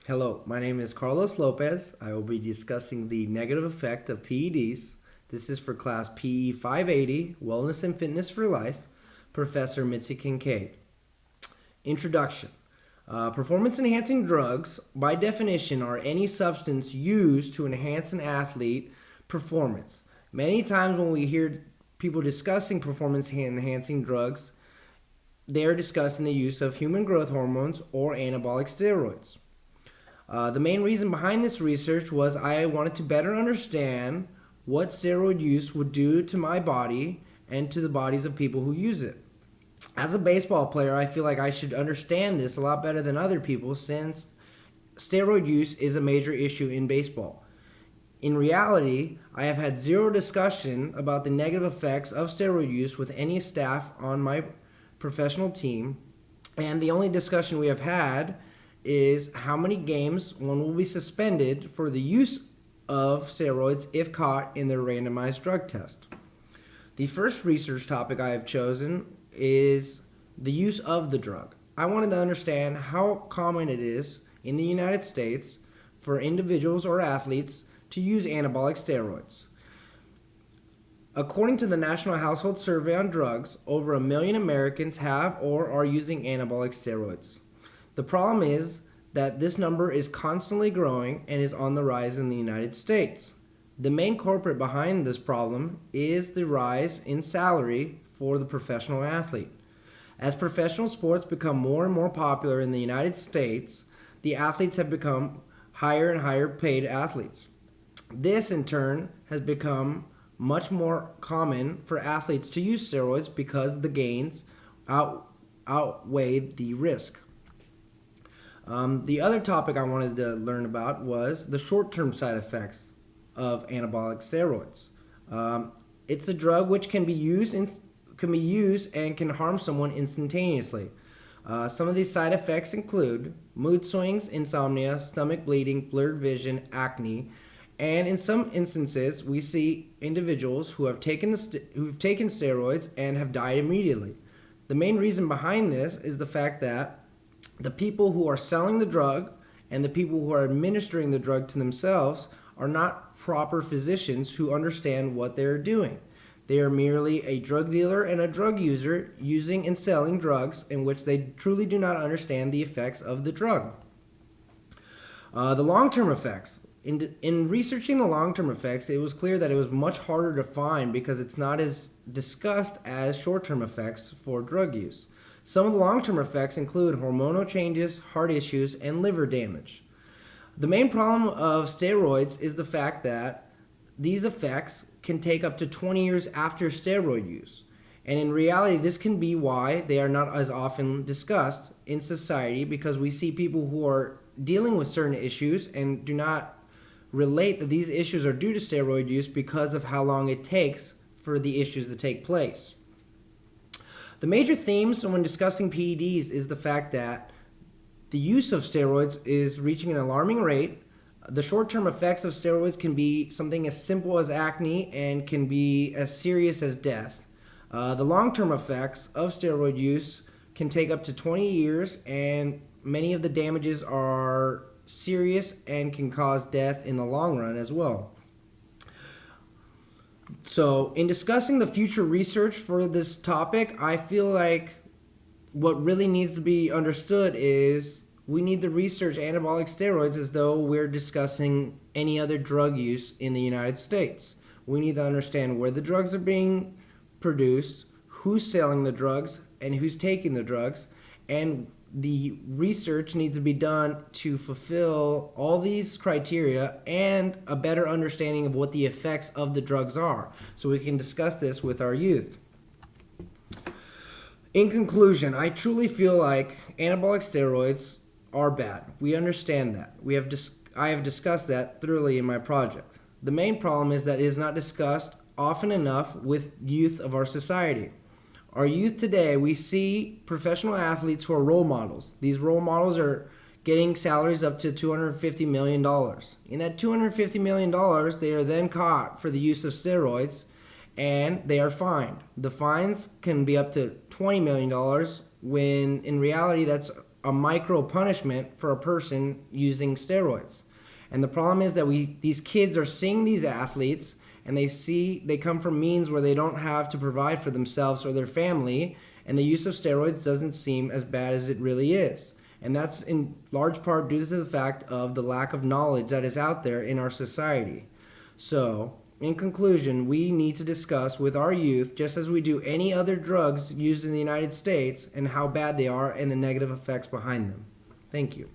Hello, my name is Carlos Lopez. I will be discussing the negative effect of PEDs. This is for class PE 580, Wellness and Fitness for Life, Professor Mitzi Kincaid. Introduction. Performance enhancing drugs, by definition, are any substance used to enhance an athlete performance. Many times when we hear people discussing performance enhancing drugs, they are discussing the use of human growth hormones or anabolic steroids. The main reason behind this research was I wanted to better understand what steroid use would do to my body and to the bodies of people who use it. As a baseball player, I feel like I should understand this a lot better than other people since steroid use is a major issue in baseball. In reality, I have had zero discussion about the negative effects of steroid use with any staff on my professional team, and the only discussion we have had is how many games one will be suspended for the use of steroids if caught in their randomized drug test. The first research topic I have chosen is the use of the drug. I wanted to understand how common it is in the United States for individuals or athletes to use anabolic steroids. According to the National Household Survey on Drugs, over 1 million Americans have or are using anabolic steroids. The problem is that this number is constantly growing and is on the rise in the United States. The main culprit behind this problem is the rise in salary for the professional athlete. As professional sports become more and more popular in the United States, the athletes have become higher and higher paid athletes. This in turn has become much more common for athletes to use steroids because the gains outweigh the risk. The other topic I wanted to learn about was the short-term side effects of anabolic steroids. It's a drug which can be used and can harm someone instantaneously. Some of these side effects include mood swings, insomnia, stomach bleeding, blurred vision, acne, and in some instances, we see individuals who have taken steroids and have died immediately. The main reason behind this is the fact that the people who are selling the drug and the people who are administering the drug to themselves are not proper physicians who understand what they're doing. They are merely a drug dealer and a drug user using and selling drugs in which they truly do not understand the effects of the drug. The long-term effects. In researching the long-term effects, it was clear that it was much harder to find because it's not as discussed as short-term effects for drug use. Some of the long-term effects include hormonal changes, heart issues, and liver damage. The main problem of steroids is the fact that these effects can take up to 20 years after steroid use. And in reality, this can be why they are not as often discussed in society because we see people who are dealing with certain issues and do not relate that these issues are due to steroid use because of how long it takes for the issues to take place. The major themes when discussing PEDs is the fact that the use of steroids is reaching an alarming rate. The short-term effects of steroids can be something as simple as acne and can be as serious as death. The long-term effects of steroid use can take up to 20 years, and many of the damages are serious and can cause death in the long run as well. So, in discussing the future research for this topic, I feel like what really needs to be understood is we need to research anabolic steroids as though we're discussing any other drug use in the United States. We need to understand where the drugs are being produced, who's selling the drugs, and who's taking the drugs, and the research needs to be done to fulfill all these criteria and a better understanding of what the effects of the drugs are, so we can discuss this with our youth. In conclusion, I truly feel like anabolic steroids are bad. We understand that. I have discussed that thoroughly in my project. The main problem is that it is not discussed often enough with youth of our society. Our youth today, we see professional athletes who are role models. These role models are getting salaries up to $250 million. In that $250 million, they are then caught for the use of steroids, and they are fined. The fines can be up to $20 million, when in reality that's a micro punishment for a person using steroids. And the problem is that these kids are seeing these athletes, and they come from means where they don't have to provide for themselves or their family, and the use of steroids doesn't seem as bad as it really is. And that's in large part due to the fact of the lack of knowledge that is out there in our society. So, in conclusion, we need to discuss with our youth, just as we do any other drugs used in the United States, and how bad they are and the negative effects behind them. Thank you.